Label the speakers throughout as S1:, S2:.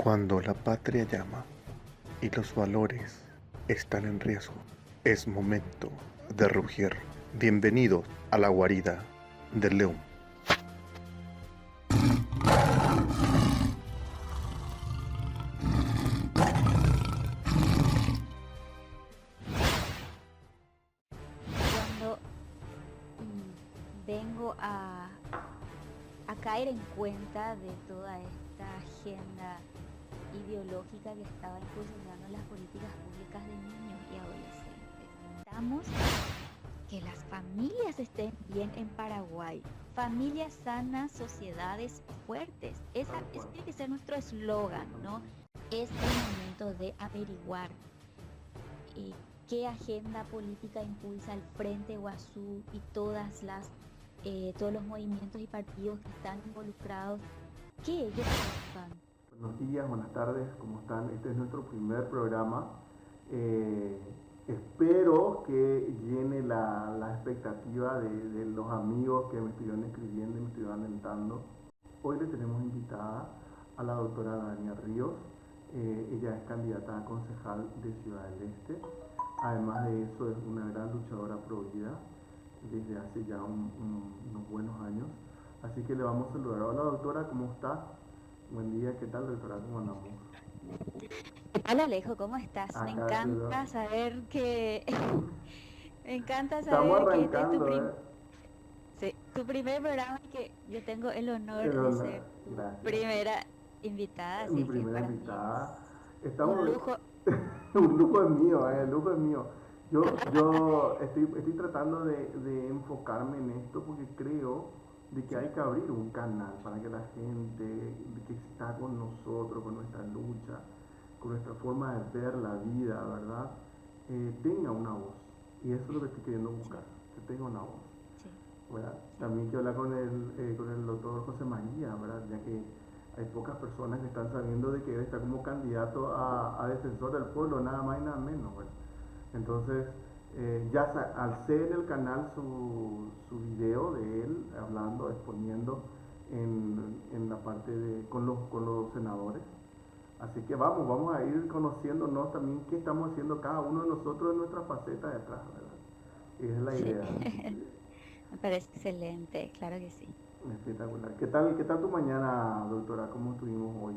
S1: Cuando la patria llama y los valores están en riesgo, es momento de rugir. Bienvenidos a la guarida del león.
S2: Cuando vengo a caer en cuenta de toda esta agenda ideológica que estaba incursionando en las políticas públicas de niños y adolescentes. Necesitamos que las familias estén bien en Paraguay. Familias sanas, sociedades fuertes. Ese tiene que ser nuestro eslogan, ¿no? Es el momento de averiguar qué agenda política impulsa el Frente Guazú y todos los movimientos y partidos que están involucrados, que ellos buscan.
S3: Buenos días, buenas tardes, ¿cómo están? Este es nuestro primer programa. Espero que llene la expectativa de los amigos que me estuvieron escribiendo y me estuvieron alentando. Hoy le tenemos invitada a la doctora Dania Ríos. Ella es candidata a concejal de Ciudad del Este. Además de eso, es una gran luchadora pro vida desde hace ya unos buenos años. Así que le vamos a saludar. Hola doctora, ¿cómo está? Buen día, ¿qué tal doctora? ¿Cómo andamos?
S2: ¿Qué tal Alejo? ¿Cómo estás?
S3: Acá
S2: Me encanta saber que... Me encanta
S3: estamos
S2: saber que este es
S3: arrancando,
S2: tu primer programa y que yo tengo el honor
S3: Pero
S2: de ser tu primera invitada.
S3: Mi
S2: Así que
S3: primera
S2: para mí
S3: invitada.
S2: es
S3: Estamos...
S2: un lujo.
S3: Un lujo es mío, el lujo es mío. Yo estoy tratando de enfocarme en esto porque creo de que hay que abrir un canal para que la gente que está con nosotros, con nuestra lucha, con nuestra forma de ver la vida, ¿verdad? Tenga una voz. Y eso es lo que estoy queriendo buscar, que tenga una voz.
S2: Sí.
S3: ¿Verdad? También quiero hablar con el doctor José María, ¿verdad? Ya que hay pocas personas que están sabiendo de que él está como candidato a defensor del pueblo, nada más y nada menos, ¿verdad? Entonces, alcé en el canal su video de él hablando, exponiendo en la parte con los senadores. Así que vamos a ir conociéndonos también qué estamos haciendo cada uno de nosotros en nuestra faceta de atrás, ¿verdad? Y esa es la idea.
S2: Me parece excelente, claro que sí.
S3: Espectacular. ¿Qué tal tu mañana, doctora? ¿Cómo estuvimos hoy?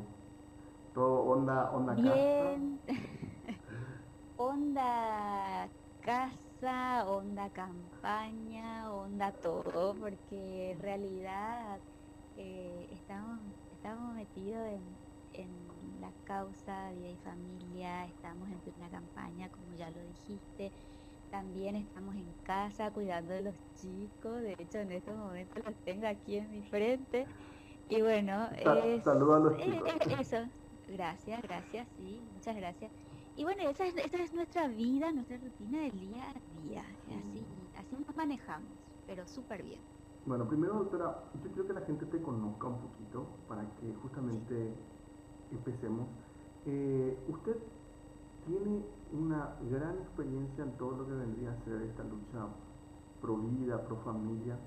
S3: ¿Todo onda
S2: Bien. Onda casa, onda campaña, onda todo, porque en realidad estamos metidos en la causa Vida y Familia, estamos en plena campaña, como ya lo dijiste. También estamos en casa cuidando de los chicos. De hecho, en estos momentos los tengo aquí en mi frente. Y bueno,
S3: Saludos a los chicos.
S2: eso. Gracias, sí, muchas gracias. Y bueno, esa es nuestra vida, nuestra rutina del día a día. Así nos manejamos, pero súper bien.
S3: Bueno, primero, doctora, yo quiero que la gente te conozca un poquito para que justamente empecemos. Usted tiene una gran experiencia en todo lo que vendría a ser esta lucha pro vida, pro familia.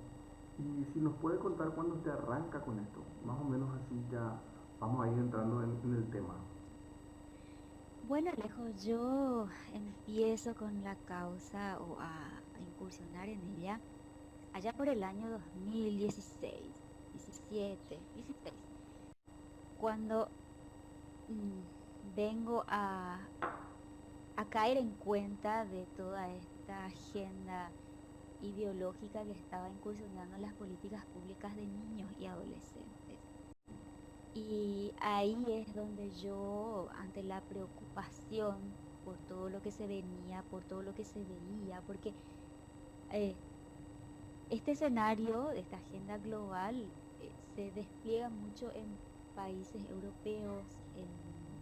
S3: Y si nos puede contar cuándo usted arranca con esto, más o menos así ya vamos a ir entrando en el tema.
S2: Bueno, Alejo, yo empiezo con la causa o a incursionar en ella allá por el año 2016, 17, 16, cuando vengo a caer en cuenta de toda esta agenda ideológica que estaba incursionando en las políticas públicas de niños y adolescentes. Y ahí es donde yo, ante la preocupación por todo lo que se venía, por todo lo que se veía, porque eh, este escenario de esta agenda global se despliega mucho en países europeos, en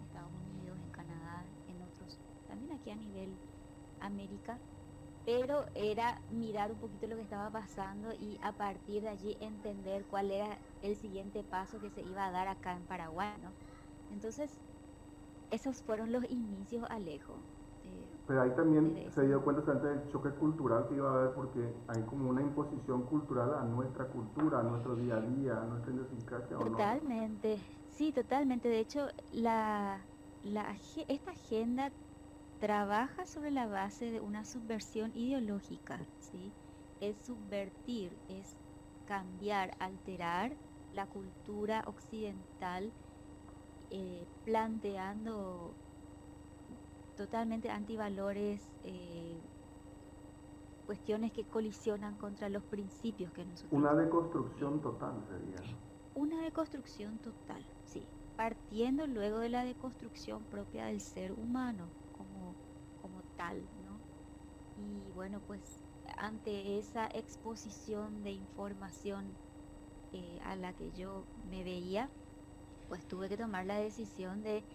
S2: Estados Unidos, en Canadá, en otros, también aquí a nivel América, pero era mirar un poquito lo que estaba pasando y a partir de allí entender cuál era el siguiente paso que se iba a dar acá en Paraguay, ¿no? Entonces, esos fueron los inicios, Alejo.
S3: Pero ahí también
S2: desde
S3: se
S2: ese
S3: dio
S2: lugar.
S3: cuenta antes del choque cultural que iba a haber porque hay como una imposición cultural a nuestra cultura, a nuestro día a día, a nuestra idiosincrasia o no.
S2: Totalmente, sí, totalmente. De hecho, esta agenda trabaja sobre la base de una subversión ideológica, ¿sí? Es subvertir, es cambiar, alterar la cultura occidental, planteando totalmente antivalores, cuestiones que colisionan contra los principios que
S3: Una
S2: nosotros
S3: deconstrucción
S2: eh,
S3: total sería.
S2: una deconstrucción total, sí, partiendo luego de la deconstrucción propia del ser humano como tal, ¿no? Y bueno, pues ante esa exposición de información a la que yo me veía, pues tuve que tomar la decisión de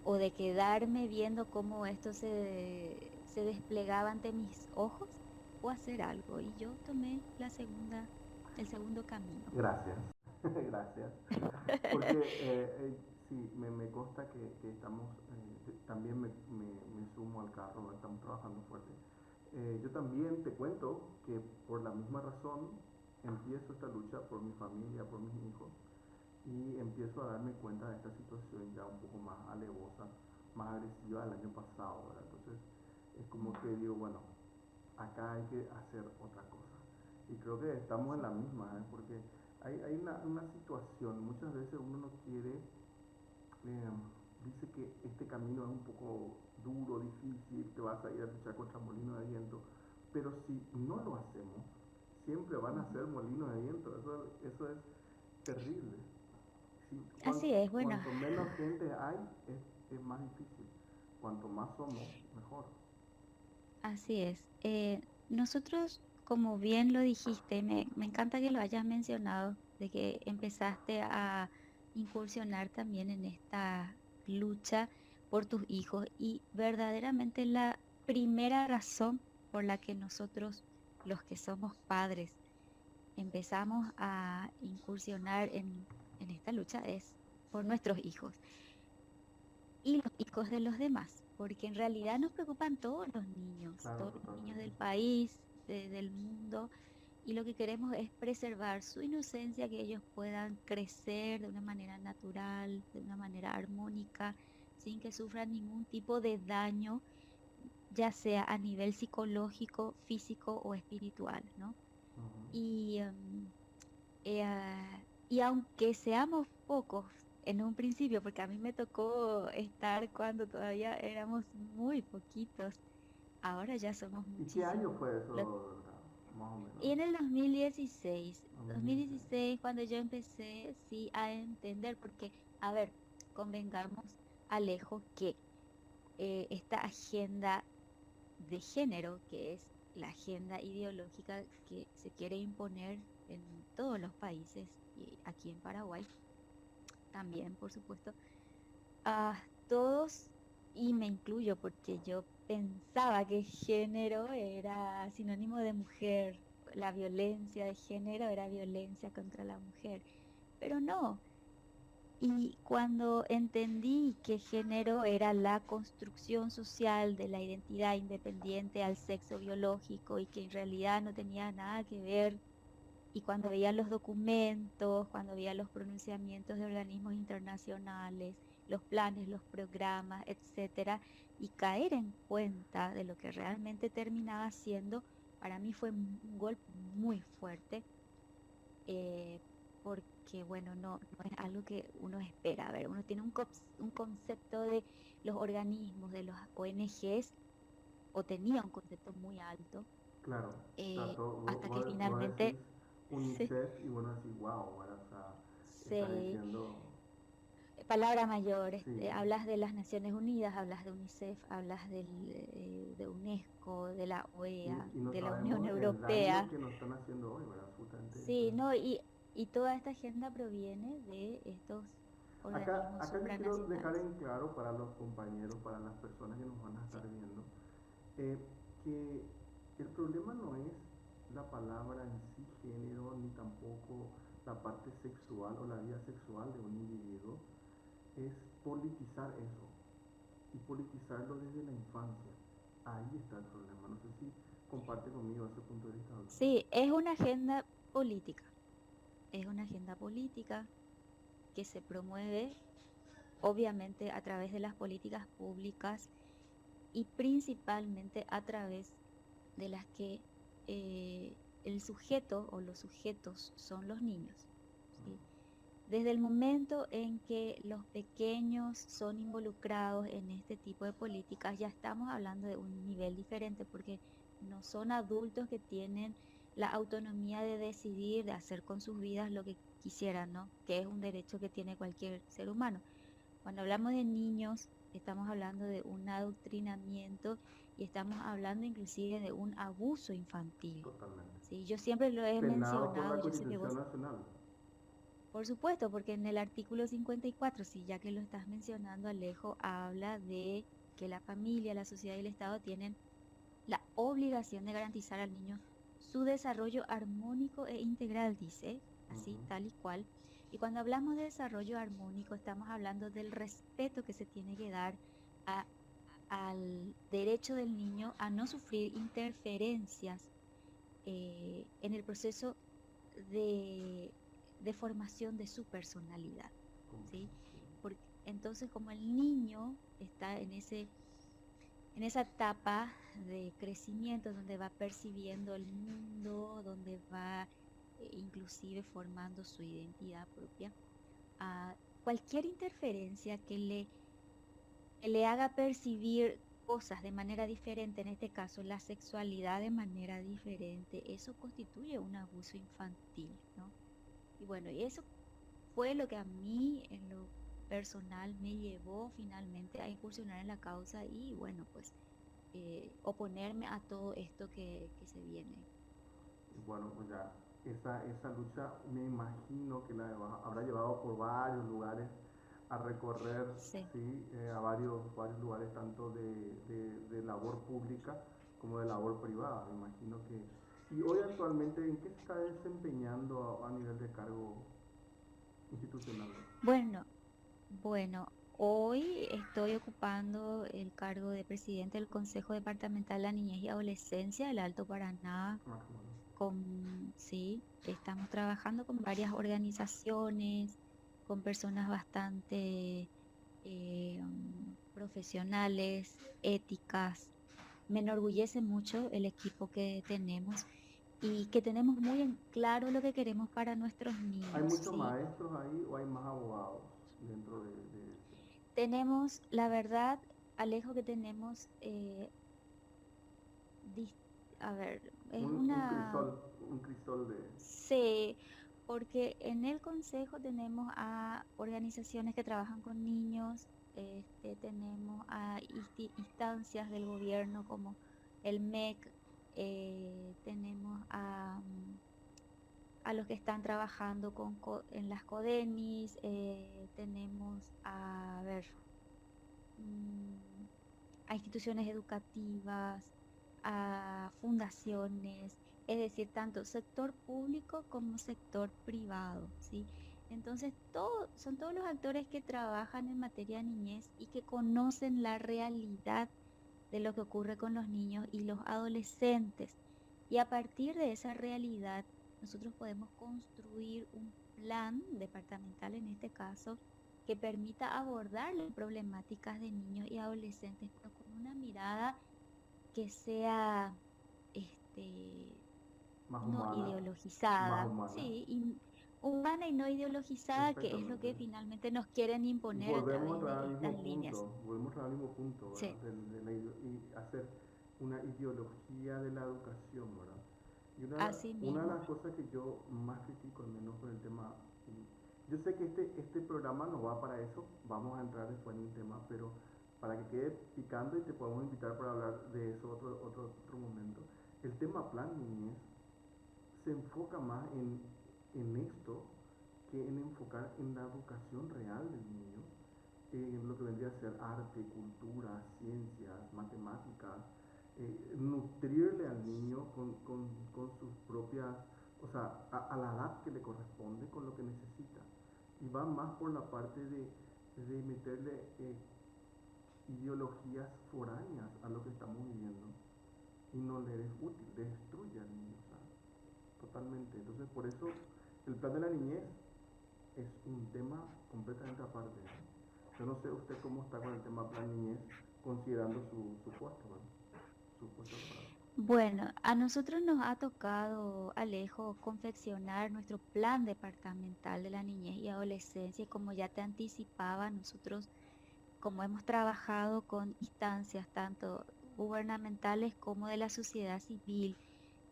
S2: o de quedarme viendo cómo esto se desplegaba ante mis ojos o hacer algo. Y yo tomé el segundo camino.
S3: Gracias, gracias. Porque sí, me consta que estamos, también me sumo al carro, estamos trabajando fuerte. Yo también te cuento que por la misma razón empiezo esta lucha por mi familia, por mis hijos, y empiezo a darme cuenta de esta situación ya un poco más alevosa, más agresiva del año pasado, ¿verdad? Entonces es como que
S2: Mm,
S3: digo, bueno, acá hay que hacer otra cosa. Y creo que estamos en la
S2: sí,
S3: misma, ¿eh? Porque hay una situación, muchas veces uno no quiere, dice que este camino es un poco duro, difícil, te vas a ir a luchar contra molinos de viento, pero si no lo hacemos, siempre van a
S2: ujú.
S3: ser molinos de viento, eso es terrible. Sí,
S2: Así es, bueno,
S3: cuanto menos gente hay, es más difícil. Cuanto más somos, mejor.
S2: así es. Nosotros, como bien lo dijiste, me encanta que lo hayas mencionado, de que empezaste a incursionar también en esta lucha por tus hijos y verdaderamente la primera razón por la que nosotros, los que somos padres, empezamos a incursionar en esta lucha es por nuestros hijos y los hijos de los demás, porque en realidad nos preocupan
S3: Claro,
S2: todos los niños
S3: totalmente.
S2: del país, del mundo, y lo que queremos es preservar su inocencia, que ellos puedan crecer de una manera natural, de una manera armónica, sin que sufran ningún tipo de daño, ya sea a nivel psicológico, físico o espiritual, ¿no?
S3: Ujú.
S2: Y, y aunque seamos pocos en un principio, porque a mí me tocó estar cuando todavía éramos muy poquitos, ahora ya somos
S3: ¿Y qué año
S2: muchísimos.
S3: fue eso, más o menos?
S2: Y en el 2016,
S3: 2016.
S2: 2016, cuando yo empecé, sí, a entender, porque, a ver, convengamos, Alejo, que esta agenda de género, que es la agenda ideológica que se quiere imponer en todos los países y aquí en Paraguay también, por supuesto, a todos, y me incluyo porque yo pensaba que género era sinónimo de mujer, la violencia de género era violencia contra la mujer, pero no. Y cuando entendí que género era la construcción social de la identidad independiente al sexo biológico y que en realidad no tenía nada que ver, y cuando veía los documentos, cuando veía los pronunciamientos de organismos internacionales, los planes, los programas, etcétera, y caer en cuenta de lo que realmente terminaba siendo, para mí fue un golpe muy fuerte, eh, porque bueno, no es algo que uno espera. A ver, uno tiene un concepto de los organismos, de los ONGs, o tenía un concepto muy alto,
S3: Claro, o sea,
S2: hasta que
S3: vos decís
S2: finalmente se,
S3: UNICEF y bueno, decís, wow, ¿verdad? O sea, estás
S2: se
S3: diciendo,
S2: palabra mayor,
S3: sí,
S2: hablas de las Naciones Unidas, hablas de UNICEF, hablas de UNESCO, de la OEA,
S3: y no
S2: de la Unión
S3: sabemos el daño
S2: Europea.
S3: que nos están haciendo hoy, ¿verdad? Absolutamente eso
S2: Sí,
S3: es.
S2: no, y toda esta agenda proviene de estos organismos
S3: Acá yo quiero dejar
S2: supranacionales.
S3: en claro para los compañeros, para las personas que nos van a estar
S2: Sí,
S3: viendo, eh, que el problema no es la palabra en sí género, ni tampoco la parte sexual o la vida sexual de un individuo, es politizar eso y politizarlo desde la infancia. Ahí está el problema. No sé si comparte conmigo ese punto de vista, doctor.
S2: Sí, es una agenda política que se promueve obviamente a través de las políticas públicas y principalmente a través de las que el sujeto o los sujetos son los niños, ¿sí? Desde el momento en que los pequeños son involucrados en este tipo de políticas, ya estamos hablando de un nivel diferente porque no son adultos que tienen la autonomía de decidir, de hacer con sus vidas lo que quisieran, ¿no? Que es un derecho que tiene cualquier ser humano. Cuando hablamos de niños, estamos hablando de un adoctrinamiento y estamos hablando inclusive de un abuso infantil.
S3: Totalmente.
S2: Sí, yo siempre lo he
S3: Penado por
S2: mencionado,
S3: la
S2: yo sé que
S3: Constitución
S2: vos,
S3: Nacional.
S2: por supuesto, porque en el artículo 54, sí, ya que lo estás mencionando, Alejo, habla de que la familia, la sociedad y el Estado tienen la obligación de garantizar al niño su desarrollo armónico e integral, dice, así,
S3: Ujú.
S2: tal y cual. Y cuando hablamos de desarrollo armónico, estamos hablando del respeto que se tiene que dar a- al derecho del niño a no sufrir interferencias en el proceso de, de formación de su personalidad, ¿sí? Porque, entonces, como el niño está en esa etapa de crecimiento donde va percibiendo el mundo, donde va inclusive formando su identidad propia, a cualquier interferencia que le haga percibir cosas de manera diferente, en este caso la sexualidad de manera diferente, eso constituye un abuso infantil, ¿no? Y bueno, y eso fue lo que a mí en lo personal me llevó finalmente a incursionar en la causa y bueno, pues oponerme a todo esto que se viene.
S3: Y bueno, pues ya, esa lucha me imagino que habrá llevado por varios lugares a recorrer,
S2: Sí.
S3: sí, a varios lugares, tanto de labor pública como de labor privada, me imagino que... Y hoy actualmente, ¿en qué se está desempeñando a nivel de cargo institucional?
S2: Bueno, bueno, hoy estoy ocupando el cargo de presidente del Consejo Departamental de la Niñez y Adolescencia del Alto Paraná.
S3: Ah, qué bueno.
S2: Sí, estamos trabajando con varias organizaciones, con personas bastante profesionales, éticas. Me enorgullece mucho el equipo que tenemos y que tenemos muy en claro lo que queremos para nuestros
S3: ¿Hay
S2: niños,
S3: muchos
S2: ¿sí?
S3: maestros ahí o hay más abogados dentro de ese?
S2: Tenemos, la verdad, Alejo, que tenemos, dis- a ver, es
S3: Un
S2: una.
S3: crisol, un crisol de...
S2: Sí, porque en el consejo tenemos a organizaciones que trabajan con niños, tenemos a instancias del gobierno como el MEC, tenemos a los que están trabajando en las CODENIS, tenemos a ver, mm, a instituciones educativas, a fundaciones, es decir, tanto sector público como sector privado, ¿sí? Entonces, son todos los actores que trabajan en materia de niñez y que conocen la realidad de lo que ocurre con los niños y los adolescentes. Y a partir de esa realidad, nosotros podemos construir un plan departamental en este caso que permita abordar las problemáticas de niños y adolescentes, pero con una mirada que sea
S3: más
S2: no
S3: humana, más
S2: ideologizada,
S3: humana.
S2: sí, y humana y no ideologizada, que es lo
S3: Exactamente.
S2: que finalmente nos quieren
S3: Y
S2: imponer a
S3: volvemos a
S2: través
S3: traer
S2: de
S3: al
S2: estas
S3: mismo
S2: líneas.
S3: punto, volvemos a traer al mismo punto, ¿verdad?
S2: Sí,
S3: Y hacer una ideología de la educación, ¿verdad? Y
S2: así
S3: una de
S2: mismo.
S3: las cosas que yo más critico, al menos con el tema, yo sé que este programa no va para eso, vamos a entrar después en el tema, pero para que quede picando y te podemos invitar para hablar de eso otro momento. El tema plan niñez se enfoca más en esto que en enfocar en la educación real del niño, en lo que vendría a ser arte, cultura, ciencias, matemáticas, nutrirle al niño con sus propias, o sea, a la edad que le corresponde, con lo que necesita. Y va más por la parte de meterle ideologías foráneas a lo que estamos viviendo y no le es útil, destruye al niño, ¿sabes? Totalmente. Entonces, por eso el plan de la niñez es un tema completamente aparte. Yo no sé usted cómo está con el tema plan niñez, considerando su puesto, ¿verdad? Su puesto laboral.
S2: Bueno, a nosotros nos ha tocado, Alejo, confeccionar nuestro plan departamental de la niñez y adolescencia. Y como ya te anticipaba, nosotros, como hemos trabajado con instancias tanto gubernamentales como de la sociedad civil,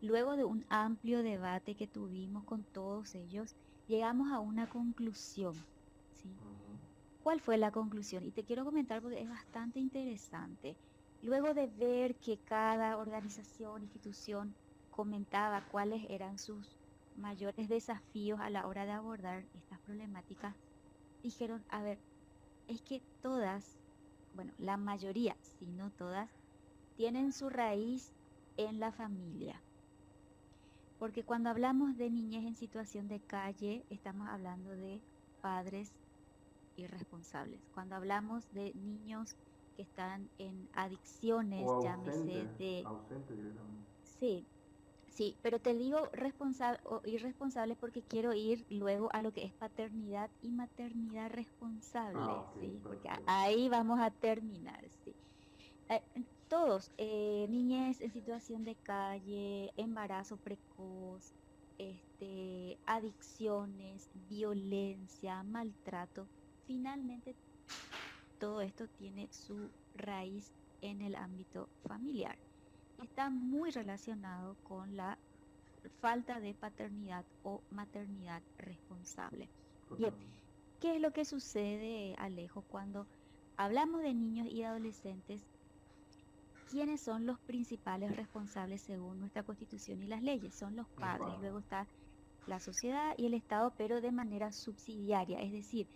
S2: luego de un amplio debate que tuvimos con todos ellos, llegamos a una conclusión, ¿sí?
S3: Ujú.
S2: ¿Cuál fue la conclusión? Y te quiero comentar porque es bastante interesante. Luego de ver que cada organización, institución comentaba cuáles eran sus mayores desafíos a la hora de abordar estas problemáticas, dijeron, a ver, es que todas, bueno, la mayoría, si no todas, tienen su raíz en la familia. Porque cuando hablamos de niñez en situación de calle, estamos hablando de padres irresponsables. Cuando hablamos de niños que están en
S3: O
S2: adicciones,
S3: ausentes,
S2: llámese de,
S3: ausentes directamente.
S2: sí, sí, pero te digo responsable o irresponsables porque quiero ir luego a lo que es paternidad y maternidad
S3: Ah,
S2: responsable,
S3: ok,
S2: ¿sí? Porque
S3: perfecto.
S2: ahí vamos a terminar, ¿sí? Todos, niñez en situación de calle, embarazo precoz, adicciones, violencia, maltrato. Finalmente todo esto tiene su raíz en el ámbito familiar. Está muy relacionado con la falta de paternidad o maternidad responsable. Bien,
S3: Totalmente.
S2: ¿qué es lo que sucede, Alejo, cuando hablamos de niños y adolescentes? ¿Quiénes son los principales responsables según nuestra Constitución y las leyes? Son los
S3: Los
S2: padres.
S3: padres.
S2: Luego está la sociedad y el Estado, pero de manera subsidiaria, es decir,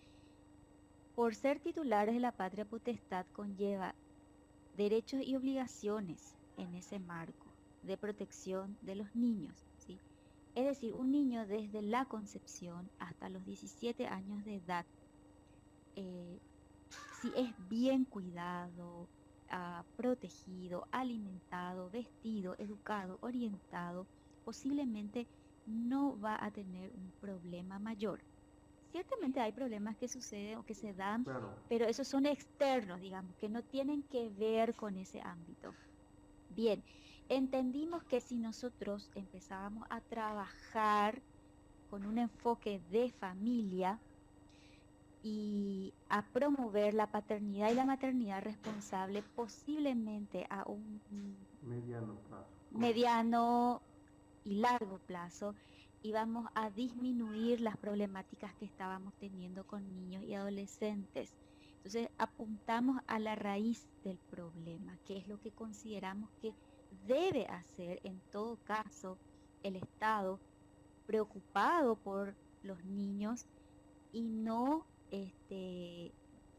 S2: por ser titulares de la patria potestad conlleva derechos y obligaciones en ese marco de protección de los niños, ¿sí? Es decir, un niño desde la concepción hasta los 17 años de edad, eh, si es bien cuidado, protegido, alimentado, vestido, educado, orientado, posiblemente no va a tener un problema mayor. Ciertamente hay problemas que suceden o que se dan,
S3: Claro.
S2: pero esos son externos, digamos, que no tienen que ver con ese ámbito. Bien, entendimos que si nosotros empezábamos a trabajar con un enfoque de familia y a promover la paternidad y la maternidad responsable, posiblemente a un
S3: Mediano plazo. Correcto.
S2: mediano y largo plazo, íbamos a disminuir las problemáticas que estábamos teniendo con niños y adolescentes. Entonces, apuntamos a la raíz del problema, que es lo que consideramos que debe hacer en todo caso el Estado preocupado por los niños y no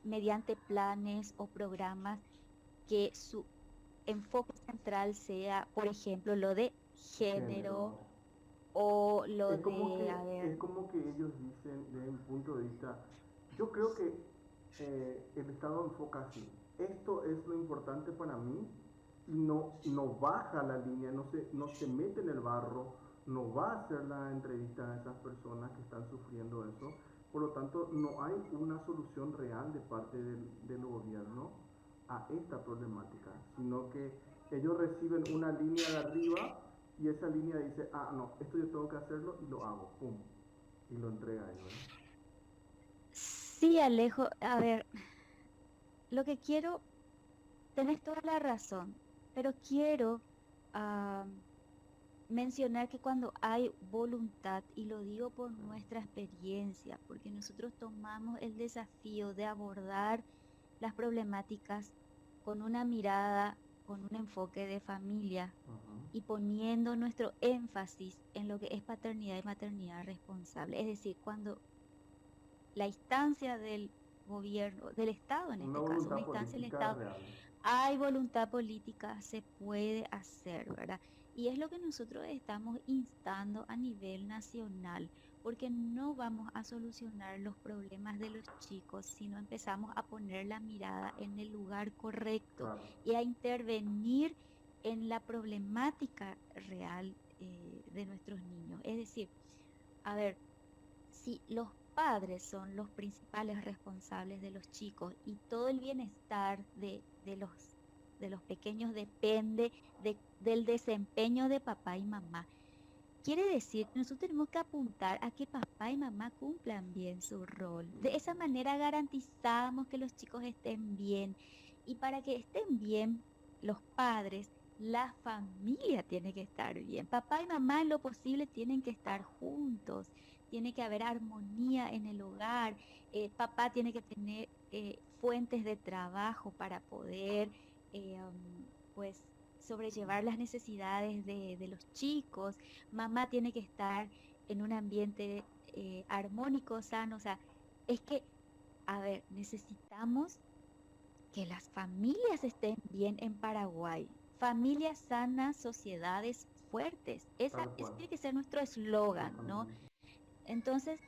S2: mediante planes o programas que su enfoque central sea, por ejemplo, lo de género
S3: Género.
S2: o lo
S3: Es como
S2: de, a
S3: que, es
S2: ver,
S3: como que ellos dicen desde mi punto de vista, yo creo que el Estado enfoca así, esto es lo importante para mí y no baja la línea, no se mete en el barro, no va a hacer la entrevista a esas personas que están sufriendo eso, por lo tanto no hay una solución real de parte del gobierno a esta problemática, sino que ellos reciben una línea de arriba y esa línea dice, ah, no, esto yo tengo que hacerlo y lo hago, pum, y lo entrega ahí, ¿verdad?
S2: sí, Alejo, a ver, lo que quiero, tenés toda la razón, pero quiero ah, mencionar que cuando hay voluntad, y lo digo por
S3: Sí.
S2: nuestra experiencia, porque nosotros tomamos el desafío de abordar las problemáticas con una mirada, con un enfoque de familia
S3: Ujú.
S2: y poniendo nuestro énfasis en lo que es paternidad y maternidad responsable. Es decir, cuando la instancia del gobierno, del Estado en
S3: Una
S2: este caso, una
S3: voluntad
S2: instancia del
S3: política
S2: Estado,
S3: real.
S2: hay voluntad política, se puede hacer, ¿verdad? Y es lo que nosotros estamos instando a nivel nacional. porque no vamos a solucionar los problemas de los chicos si no empezamos a poner la mirada en el lugar correcto
S3: Claro,
S2: y a intervenir en la problemática real de nuestros niños. Es decir, a ver, si los padres son los principales responsables de los chicos y todo el bienestar de los pequeños depende del desempeño de papá y mamá, quiere decir que nosotros tenemos que apuntar a que papá y mamá cumplan bien su rol. De esa manera garantizamos que los chicos estén bien. Y para que estén bien los padres, la familia tiene que estar bien. Papá y mamá en lo posible tienen que estar juntos. Tiene que haber armonía en el hogar. Papá tiene que tener fuentes de trabajo para poder, pues, sobrellevar las necesidades de los chicos. Mamá tiene que estar en un ambiente armónico, sano. O sea, es que, a ver, necesitamos que las familias estén bien en Paraguay. Familias sanas, sociedades fuertes.
S3: tal
S2: Ese
S3: cual,
S2: tiene que ser nuestro eslogan, ¿no?
S3: totalmente.
S2: Entonces,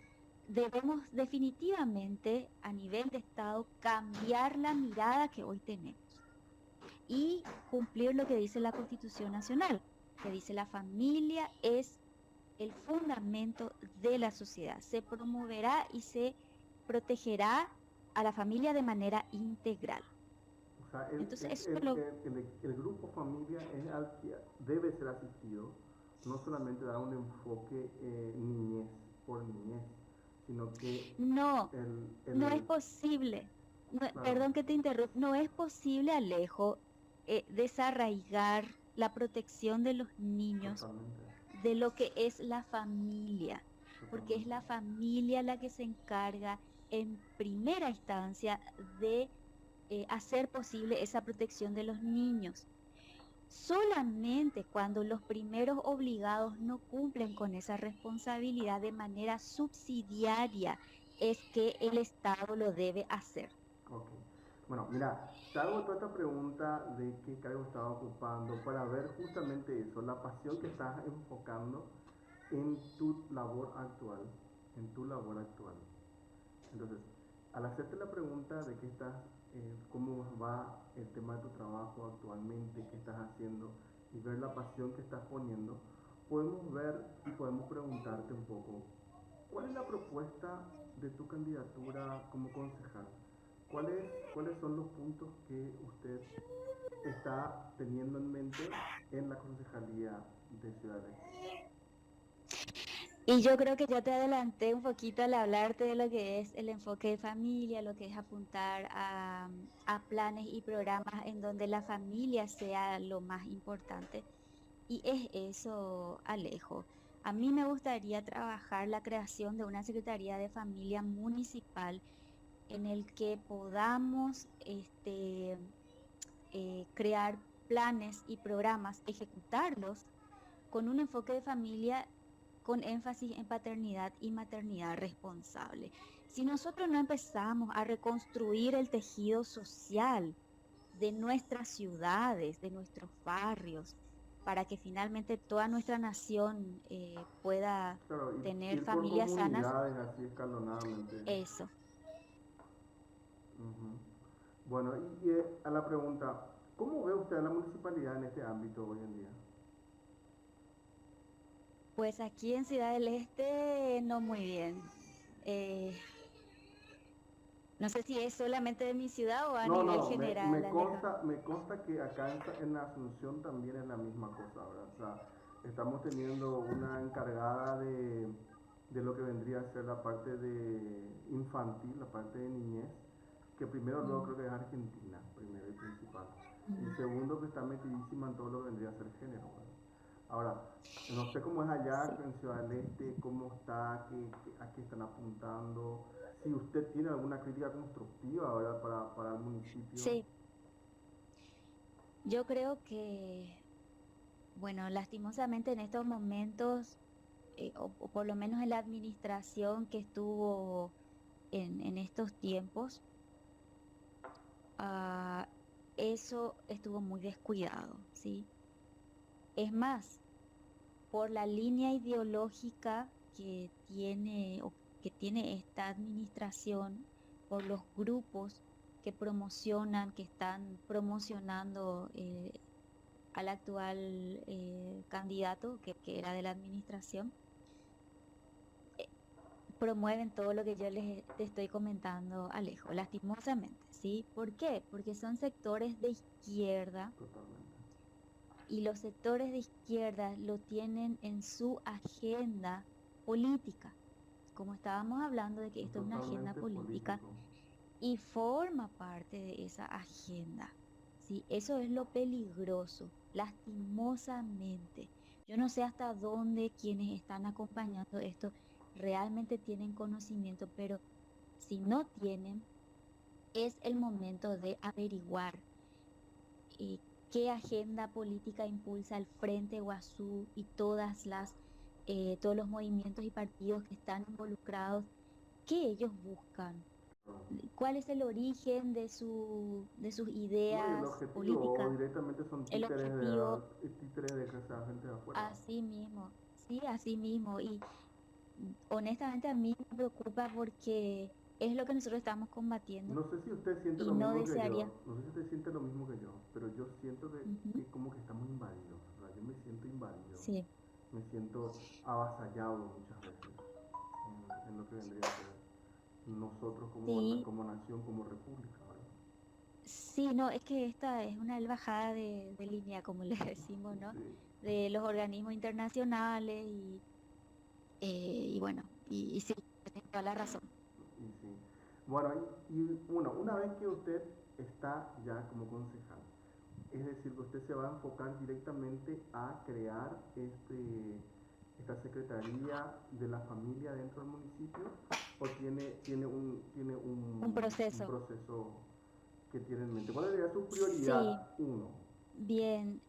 S2: debemos definitivamente a nivel de Estado cambiar la mirada que hoy tenemos y cumplir lo que dice la Constitución Nacional, que dice la familia es el fundamento de la sociedad. Se promoverá y se protegerá a la familia de manera integral.
S3: O sea,
S2: Entonces, eso es lo...
S3: el grupo familia es al que debe ser asistido, no solamente dar un enfoque niñez por niñez, sino que
S2: No, no es
S3: el
S2: posible.
S3: claro,
S2: Perdón que te interrumpa. No es posible, Alejo, desarraigar la protección de los niños
S3: totalmente,
S2: de lo que es la familia, porque es
S3: totalmente.
S2: la familia la que se encarga en primera instancia de hacer posible esa protección de los niños. Solamente cuando los primeros obligados no cumplen con esa responsabilidad de manera subsidiaria es que el Estado lo debe hacer.
S3: Ok. Bueno, mira, te hago toda esta pregunta de qué cargo estás ocupando para ver justamente eso, la pasión que estás enfocando en tu labor actual, en tu labor actual. Entonces, al hacerte la pregunta de qué estás, cómo va el tema de tu trabajo actualmente, qué estás haciendo y ver la pasión que estás poniendo, podemos ver y podemos preguntarte un poco, ¿cuál es la propuesta de tu candidatura como concejal? ¿Cuáles son los puntos que usted está teniendo en mente en la concejalía de Ciudad del Este?
S2: Y yo creo que ya te adelanté un poquito al hablarte de lo que es el enfoque de familia, lo que es apuntar a planes y programas en donde la familia sea lo más importante. Y es eso, Alejo. A mí me gustaría trabajar la creación de una Secretaría de Familia municipal en el que podamos crear planes y programas, ejecutarlos con un enfoque de familia con énfasis en paternidad y maternidad responsable. Si nosotros no empezamos a reconstruir el tejido social de nuestras ciudades, de nuestros barrios, para que finalmente toda nuestra nación pueda
S3: Claro,
S2: tener
S3: ir por
S2: familias sanas,
S3: comunidades así escalonadamente.
S2: eso.
S3: Ujú. Bueno, a la pregunta, ¿cómo ve usted a la municipalidad en este ámbito hoy en día?
S2: Pues aquí en Ciudad del Este no muy bien. Eh, no sé si es solamente de mi ciudad o a
S3: No,
S2: nivel
S3: no,
S2: general, Alejo.
S3: me consta que acá en la Asunción también es la misma cosa, ¿verdad? O sea, estamos teniendo una encargada de lo que vendría a ser la parte de infantil, la parte de niñez, que primero luego
S2: Mm,
S3: creo que es Argentina, primero y principal. Y
S2: mm,
S3: segundo que está metidísima en todo lo que vendría a ser género, ¿verdad? Ahora, no sé cómo es allá
S2: sí.
S3: en Ciudad del Este, cómo está, a qué están apuntando, si usted tiene alguna crítica constructiva, ¿verdad? Para el municipio.
S2: Sí, yo creo que, bueno, lastimosamente en estos momentos, o por lo menos en la administración que estuvo en estos tiempos, ah, eso estuvo muy descuidado, ¿sí? Es más, por la línea ideológica. tiene o que tiene esta administración, por los grupos que promocionan, que están promocionando al actual candidato que era de la administración, promueven todo lo que yo te estoy comentando, Alejo, lastimosamente, ¿sí? ¿Por qué? Porque son sectores de izquierda
S3: Totalmente.
S2: y los sectores de izquierda lo tienen en su agenda política. Como estábamos hablando de que esto es una agenda
S3: Totalmente
S2: política
S3: político.
S2: y forma parte de esa agenda, ¿sí? Eso es lo peligroso, lastimosamente. Yo no sé hasta dónde quienes están acompañando esto realmente tienen conocimiento, pero si no tienen, es el momento de averiguar eh, qué agenda política impulsa el Frente Guazú y todos los movimientos y partidos que están involucrados, qué ellos buscan, cuál es el origen de sus
S3: No, y el
S2: ideas
S3: objetivo
S2: políticas,
S3: directamente son
S2: el objetivo,
S3: títeres de que sea gente de afuera.
S2: así mismo, sí, así mismo. Y honestamente a mí me preocupa porque es lo que nosotros estamos combatiendo
S3: No sé si usted siente
S2: y
S3: lo
S2: no
S3: mismo que
S2: desearía.
S3: yo, no sé si usted siente lo mismo que yo, pero yo siento
S2: Ujú,
S3: que como que estamos invadidos, o sea, yo me siento invadido,
S2: sí,
S3: me siento avasallado muchas veces en lo que vendría a ser nosotros
S2: sí,
S3: como nación, como república, ¿verdad?
S2: sí, no, es que esta es una bajada de línea, como le decimos, ¿no?
S3: Sí,
S2: De los organismos internacionales y bueno, y sí, tiene toda la razón.
S3: y sí. Bueno, una vez que usted está ya como concejal, es decir, que usted se va a enfocar directamente a crear esta Secretaría de la Familia dentro del municipio o
S2: Un
S3: un
S2: proceso.
S3: proceso que tiene en mente. ¿Cuál sería su
S2: Sí,
S3: prioridad uno?
S2: bien.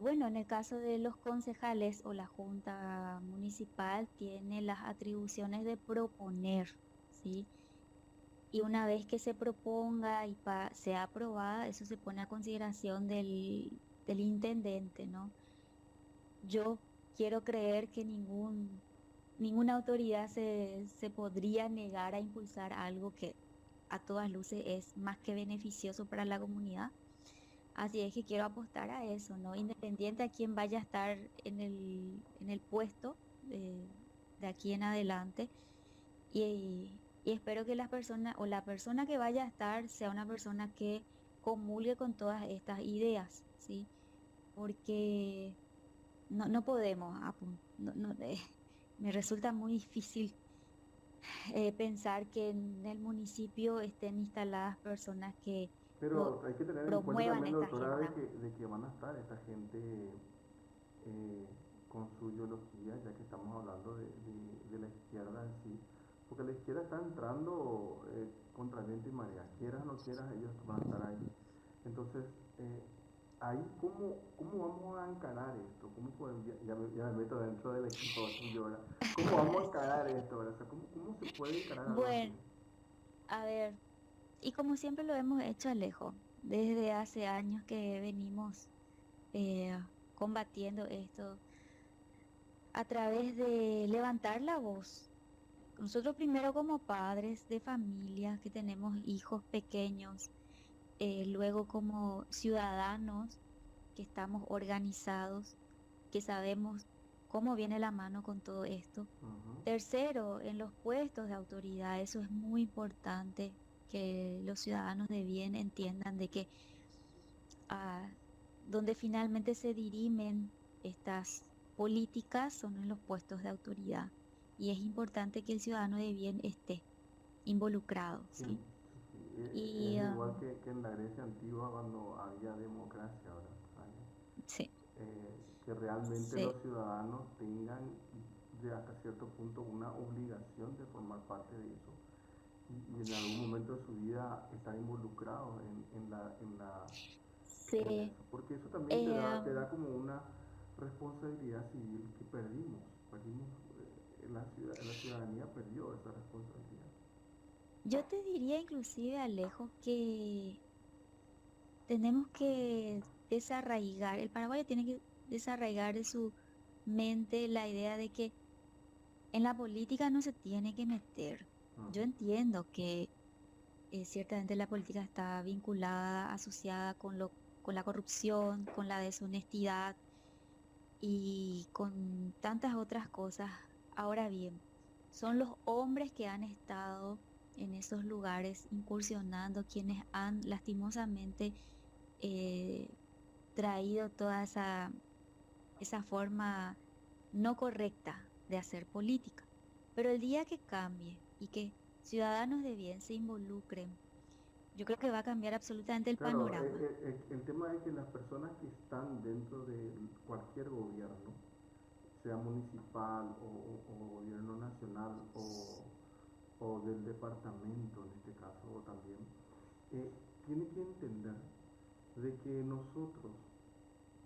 S2: Bueno, en el caso de los concejales o la junta municipal tiene las atribuciones de proponer, ¿sí? Y una vez que se proponga y sea aprobada, eso se pone a consideración del intendente, ¿no? Yo quiero creer que ninguna autoridad se podría negar a impulsar algo que a todas luces es más que beneficioso para la comunidad. Así es que quiero apostar a eso, ¿no? Independiente a quién vaya a estar en el puesto de aquí en adelante. Y espero que las personas o la persona que vaya a estar sea una persona que comulgue con todas estas ideas, ¿sí? Porque no podemos, me resulta muy difícil pensar que en el municipio estén instaladas personas que
S3: Pero hay que tener en cuenta
S2: promuevan
S3: también,
S2: esta
S3: doctora,
S2: agenda.
S3: de que van a estar esta gente con su ideología, ya que estamos hablando de la izquierda en sí, porque la izquierda está entrando contra viento y marea, quieras o no quieras, ellos van a estar ahí. Entonces, eh, ahí, ¿cómo vamos a encarar esto? ¿Cómo podemos, ya me meto dentro del equipo suyo ahora? ¿Cómo vamos a encarar esto ahora? O sea, ¿cómo se puede encarar algo así?
S2: Bueno, a ver, y como siempre lo hemos hecho, Alejo, desde hace años que venimos eh, combatiendo esto a través de levantar la voz. Nosotros primero como padres de familia que tenemos hijos pequeños, luego como ciudadanos que estamos organizados, que sabemos cómo viene la mano con todo esto.
S3: Ujú.
S2: Tercero, en los puestos de autoridad, eso es muy importante que los ciudadanos de bien entiendan de que ah, donde finalmente se dirimen estas políticas son en los puestos de autoridad. Y es importante que el ciudadano de bien esté involucrado,
S3: Sí,
S2: ¿sí?
S3: sí,
S2: Y
S3: es igual que en la Grecia antigua cuando había democracia, ¿verdad?
S2: sí,
S3: Que realmente
S2: sí,
S3: los ciudadanos tengan hasta cierto punto una obligación de formar parte de eso y en algún momento de su vida estar involucrados en
S2: sí.
S3: eso, porque eso también te
S2: Em,
S3: da como una responsabilidad civil que perdimos la ciudadanía perdió esa responsabilidad.
S2: yo te diría inclusive, Alejo, que tenemos que el paraguayo tiene que desarraigar de su mente la idea de que En la política no se tiene que meter. Yo
S3: Ujú.
S2: entiendo que ciertamente la política está vinculada, asociada con la corrupción, con la deshonestidad y con tantas otras cosas. Ahora bien, son los hombres que han estado en esos lugares incursionando quienes han lastimosamente eh, traído toda esa forma no correcta de hacer política. Pero el día que cambie y que ciudadanos de bien se involucren, yo creo que va a cambiar absolutamente el
S3: Claro,
S2: panorama.
S3: el tema es que las personas que están dentro de cualquier gobierno, sea municipal o gobierno nacional o del departamento en este caso también, tiene que entender de que nosotros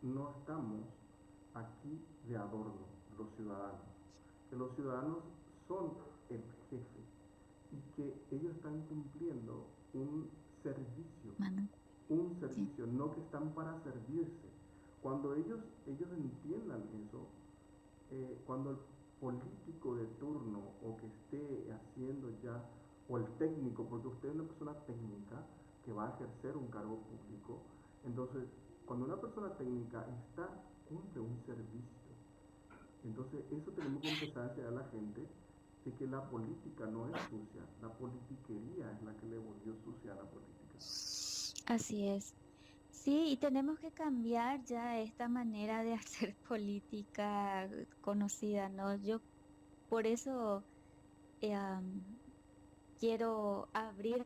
S3: no estamos aquí de adorno, los ciudadanos, que los ciudadanos son el jefe y que ellos están cumpliendo servicio,
S2: Manu,
S3: un
S2: sí,
S3: servicio, no que están para servirse. Cuando ellos entiendan eso, cuando el político de turno o que esté haciendo ya, o el técnico, porque usted es una persona técnica que va a ejercer un cargo público, entonces cuando una persona técnica cumple un servicio, entonces eso tenemos que empezar a enseñar a la gente de que la política no es sucia, la politiquería es la que le volvió sucia a la política.
S2: así es. Sí, y tenemos que cambiar ya esta manera de hacer política conocida, ¿no? Yo por eso quiero abrir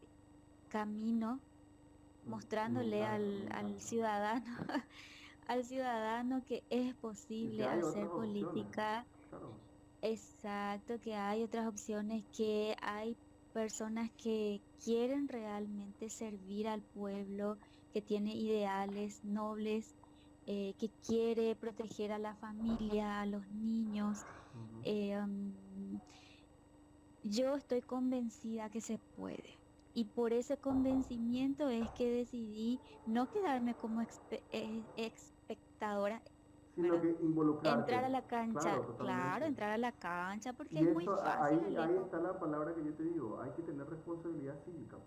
S2: camino
S3: Me
S2: mostrándole
S3: encanta, me
S2: al
S3: encanta.
S2: ciudadano, al ciudadano que es
S3: Y que
S2: posible
S3: hay otras
S2: hacer
S3: opciones,
S2: política.
S3: claro.
S2: Exacto, que hay otras opciones, que hay personas que quieren realmente servir al pueblo, que tiene ideales nobles, que quiere proteger a la familia, a los niños.
S3: Ujú.
S2: Eh, mm, yo estoy convencida que se puede. Y por ese convencimiento es que decidí no quedarme como espectadora,
S3: Sino
S2: ¿verdad?
S3: que involucrarte,
S2: Entrar a la
S3: claro,
S2: cancha, claro,
S3: totalmente.
S2: entrar a la cancha, porque
S3: Y
S2: es muy
S3: eso,
S2: fácil,
S3: ahí
S2: Alejo.
S3: está la palabra que yo te digo, hay que tener responsabilidad cívica.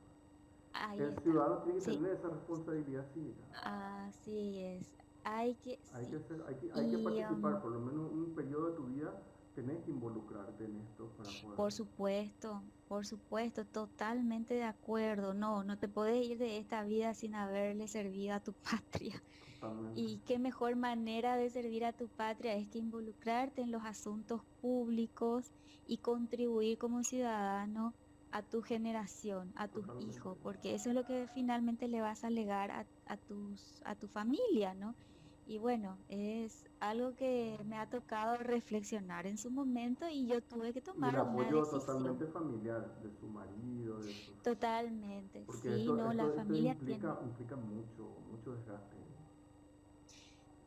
S2: Ahí
S3: El
S2: está.
S3: ciudadano tiene que
S2: Sí,
S3: tener esa responsabilidad cívica.
S2: así es. Hay que,
S3: Hay que,
S2: sí.
S3: hacer, hay que
S2: Y
S3: participar, por lo menos un periodo de tu vida, tenés que involucrarte en esto para poder.
S2: por supuesto, totalmente de acuerdo. No, no te puedes ir de esta vida sin haberle servido a tu patria.
S3: Totalmente.
S2: Y qué mejor manera de servir a tu patria es que involucrarte en los asuntos públicos y contribuir como ciudadano a tu generación, a tus
S3: Totalmente.
S2: hijos, porque eso es lo que finalmente le vas a legar a tu familia, ¿no? Y bueno, es algo que me ha tocado reflexionar en su momento y yo tuve que
S3: Y el
S2: tomar una
S3: apoyo totalmente
S2: decisión.
S3: familiar de su marido, de sus.
S2: Totalmente,
S3: Porque
S2: sí, no, la
S3: esto
S2: familia tiene.
S3: implica mucho, mucho desgaste.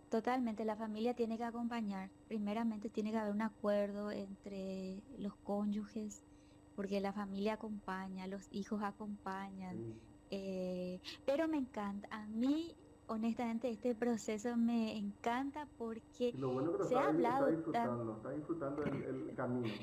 S2: Totalmente, la familia tiene que acompañar. Primeramente tiene que haber un acuerdo entre los cónyuges, porque la familia acompaña, los hijos acompañan.
S3: Sí.
S2: Pero me encanta, a mí honestamente este proceso me encanta porque
S3: Y lo bueno que lo
S2: se ha hablado tan,
S3: está disfrutando el camino.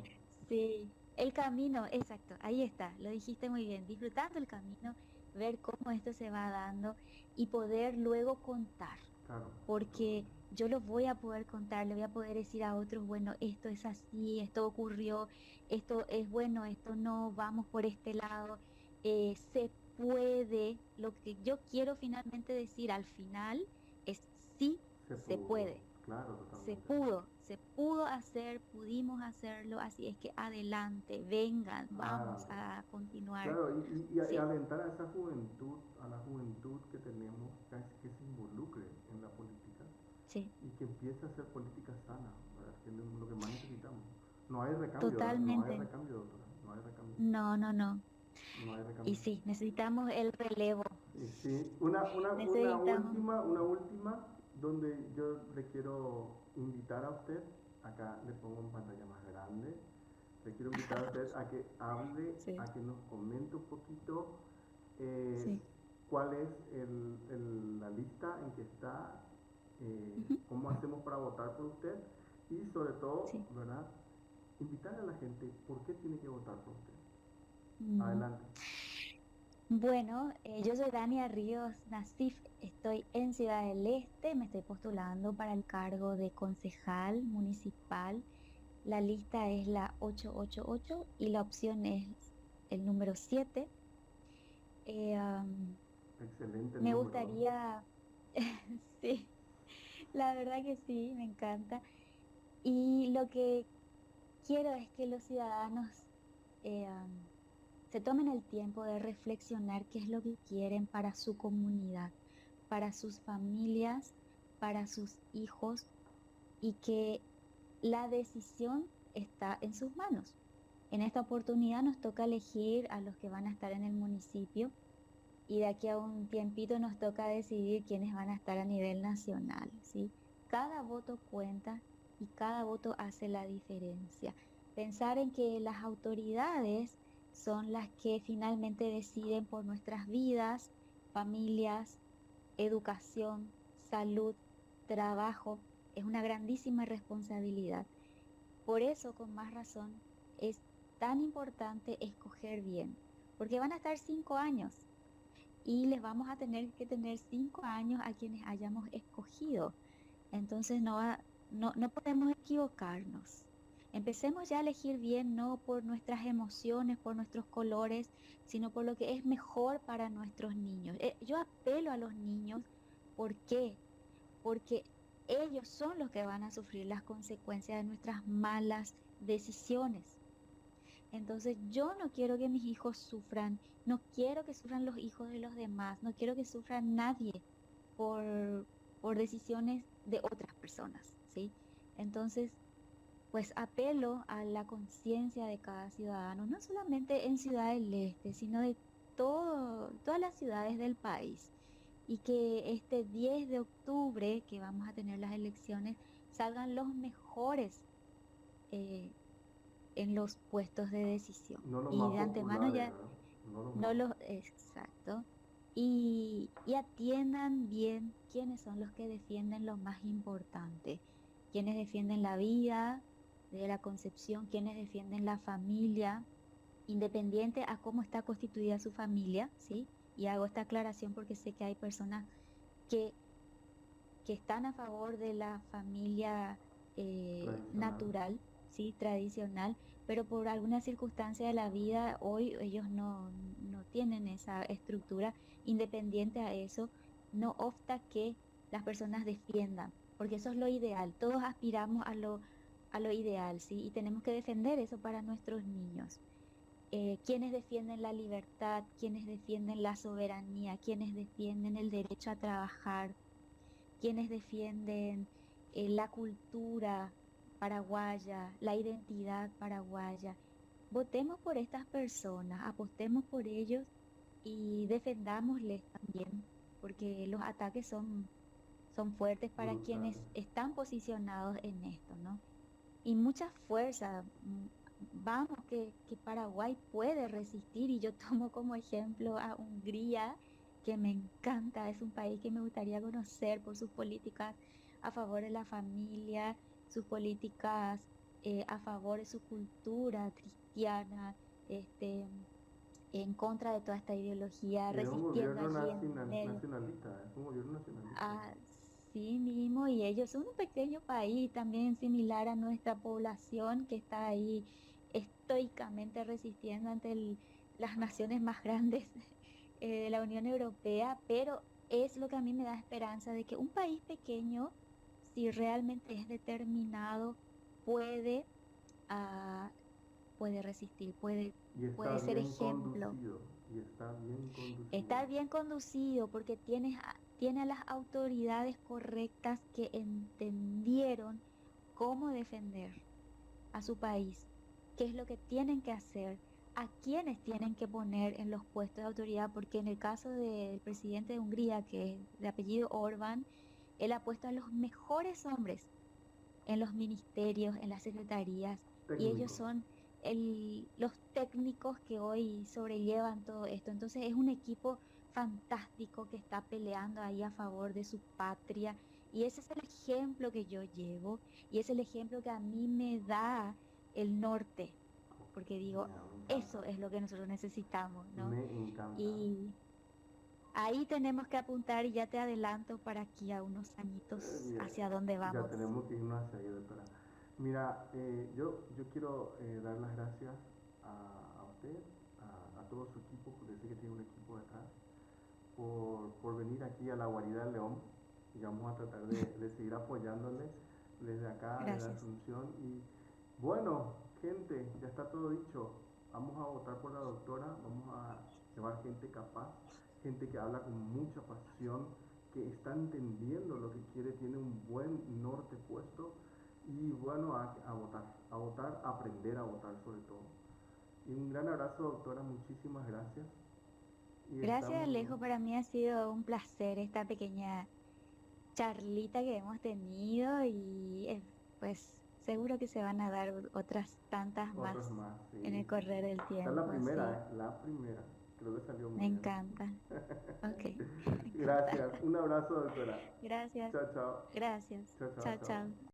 S2: sí, el camino, exacto, ahí está, lo dijiste muy bien, disfrutando el camino, ver cómo esto se va dando y poder luego contar
S3: Claro,
S2: porque yo lo voy a poder contar, le voy a poder decir a otros, bueno, esto es así, esto ocurrió, esto es bueno, esto no, vamos por este lado, se puede, lo que yo quiero finalmente decir al final es sí,
S3: se
S2: se
S3: pudo,
S2: puede,
S3: claro, totalmente.
S2: se pudo hacer, pudimos hacerlo, así es que adelante, vengan, vamos
S3: Claramente.
S2: a continuar,
S3: Claro, y
S2: sí,
S3: alentar a esa juventud, a la juventud que tenemos, que se involucre en la política
S2: sí,
S3: y que empiece a hacer política sana, ¿verdad? Que es lo que más necesitamos. No hay recambio, ¿verdad? No hay
S2: totalmente,
S3: recambio, doctora, no hay recambio,
S2: no, no, no.
S3: no hay
S2: Y
S3: recambio.
S2: sí, necesitamos el relevo.
S3: Y sí,
S2: Necesitamos.
S3: una última, donde yo le quiero invitar a usted, acá le pongo en pantalla más grande, le quiero invitar a usted a que hable,
S2: Sí,
S3: a que nos comente un poquito eh,
S2: sí.
S3: cuál es la lista en que está,
S2: Ujú,
S3: cómo hacemos para votar por usted y sobre todo,
S2: sí.
S3: ¿verdad? invitarle a la gente por qué tiene que votar por usted.
S2: Mm,
S3: Adelante.
S2: Bueno, yo soy Dania Ríos Nasif, estoy en Ciudad del Este, me estoy postulando para el cargo de concejal municipal. La lista es la 888 y la opción es el número 7. Eh, am,
S3: Excelente
S2: Me
S3: número.
S2: gustaría, sí, la verdad que sí, me encanta. Y lo que quiero es que los ciudadanos se tomen el tiempo de reflexionar qué es lo que quieren para su comunidad, para sus familias, para sus hijos y que la decisión está en sus manos. En esta oportunidad nos toca elegir a los que van a estar en el municipio y de aquí a un tiempito nos toca decidir quiénes van a estar a nivel nacional, ¿sí? Cada voto cuenta y cada voto hace la diferencia. Pensar en que las autoridades son las que finalmente deciden por nuestras vidas, familias, educación, salud, trabajo, es una grandísima responsabilidad. Por eso, con más razón, es tan importante escoger bien, porque van a estar 5 años y les vamos a tener que tener 5 años a quienes hayamos escogido. Entonces no podemos equivocarnos. Empecemos ya a elegir bien, no por nuestras emociones, por nuestros colores, sino por lo que es mejor para nuestros niños. Yo apelo a los niños, ¿por qué? Porque ellos son los que van a sufrir las consecuencias de nuestras malas decisiones. Entonces, yo no quiero que mis hijos sufran, no quiero que sufran los hijos de los demás, no quiero que sufra nadie por, por decisiones de otras personas, ¿sí? Entonces, pues apelo a la conciencia de cada ciudadano, no solamente en Ciudad del Este, sino de todas las ciudades del país. Y que este 10 de octubre, que vamos a tener las elecciones, salgan los mejores eh, en los puestos de decisión.
S3: No los
S2: Y
S3: más
S2: de antemano
S3: populares,
S2: ya
S3: ¿verdad? No los
S2: no
S3: más.
S2: los, exacto, y atiendan bien quiénes son los que defienden lo más importante, quienes defienden la vida de la concepción, quienes defienden la familia, independiente a cómo está constituida su familia, ¿sí? Y hago esta aclaración porque sé que hay personas que que están a favor de la familia
S3: Tradicional.
S2: natural, sí, tradicional, pero por alguna circunstancia de la vida hoy ellos no tienen esa estructura independiente a eso, no obsta que las personas defiendan, porque eso es lo ideal, todos aspiramos a lo ideal, sí, y tenemos que defender eso para nuestros niños. Quienes defienden la libertad, quienes defienden la soberanía, quienes defienden el derecho a trabajar, quienes defienden la cultura paraguaya, la identidad paraguaya. Votemos por estas personas, apostemos por ellos y defendámosles también, porque los ataques son fuertes para
S3: Brutales.
S2: quienes están posicionados en esto, ¿no? Y mucha fuerza. Vamos, que Paraguay puede resistir y yo tomo como ejemplo a Hungría, que me encanta, es un país que me gustaría conocer por sus políticas a favor de la familia, sus políticas a favor de su cultura cristiana, este, en contra de toda esta ideología,
S3: Y es un
S2: resistiendo
S3: gobierno
S2: allí en medio.
S3: nacionalista, es un gobierno nacionalista.
S2: Así mismo, y ellos son un pequeño país también similar a nuestra población que está ahí estoicamente resistiendo ante las naciones más grandes de la Unión Europea, pero es lo que a mí me da esperanza de que un país pequeño, si realmente es determinado, puede, ah, puede resistir,
S3: Y está
S2: puede ser
S3: bien
S2: ejemplo.
S3: conducido. Y está bien conducido.
S2: Estar bien conducido porque tiene a las autoridades correctas que entendieron cómo defender a su país, qué es lo que tienen que hacer, a quiénes tienen que poner en los puestos de autoridad, porque en el caso del presidente de Hungría, que es de apellido Orbán, él ha puesto a los mejores hombres en los ministerios, en las secretarías, y ellos
S3: Técnicos.
S2: son los técnicos que hoy sobrellevan todo esto. Entonces es un equipo fantástico que está peleando ahí a favor de su patria, y ese es el ejemplo que yo llevo, y es el ejemplo que a mí me da. el norte, porque digo,
S3: Ya, me
S2: eso
S3: encanta.
S2: es lo que nosotros necesitamos, ¿no?
S3: Me encanta.
S2: Y ahí tenemos que apuntar y ya te adelanto para aquí a unos añitos
S3: Bien,
S2: hacia dónde
S3: ya
S2: vamos.
S3: tenemos que irnos hacia ahí, doctora. Mira, yo quiero dar las gracias a usted, a todo su equipo, porque sé que tiene un equipo detrás, por venir aquí a la guarida del León y vamos a tratar de seguir apoyándole desde acá, desde
S2: Gracias.
S3: Asunción. Y bueno, gente, ya está todo dicho. Vamos a votar por la doctora, vamos a llevar gente capaz, gente que habla con mucha pasión, que está entendiendo lo que quiere, tiene un buen norte puesto y bueno, a votar, a aprender a votar sobre todo. Y un gran abrazo, doctora, muchísimas gracias. Y
S2: Gracias,
S3: estamos,
S2: Alejo. Para mí ha sido un placer esta pequeña charlita que hemos tenido y pues seguro que se van a dar otras tantas
S3: otros
S2: más
S3: más,
S2: en
S3: sí,
S2: el
S3: sí.
S2: correr del
S3: Esta es la
S2: tiempo,
S3: primera,
S2: sí.
S3: la primera. Creo que salió
S2: Me
S3: muy bien.
S2: encanta. Ok, me encanta.
S3: Gracias. Un abrazo, doctora.
S2: Gracias,
S3: Chao, chao.
S2: gracias.
S3: Chao, chao,
S2: Chao, chao.
S3: chao.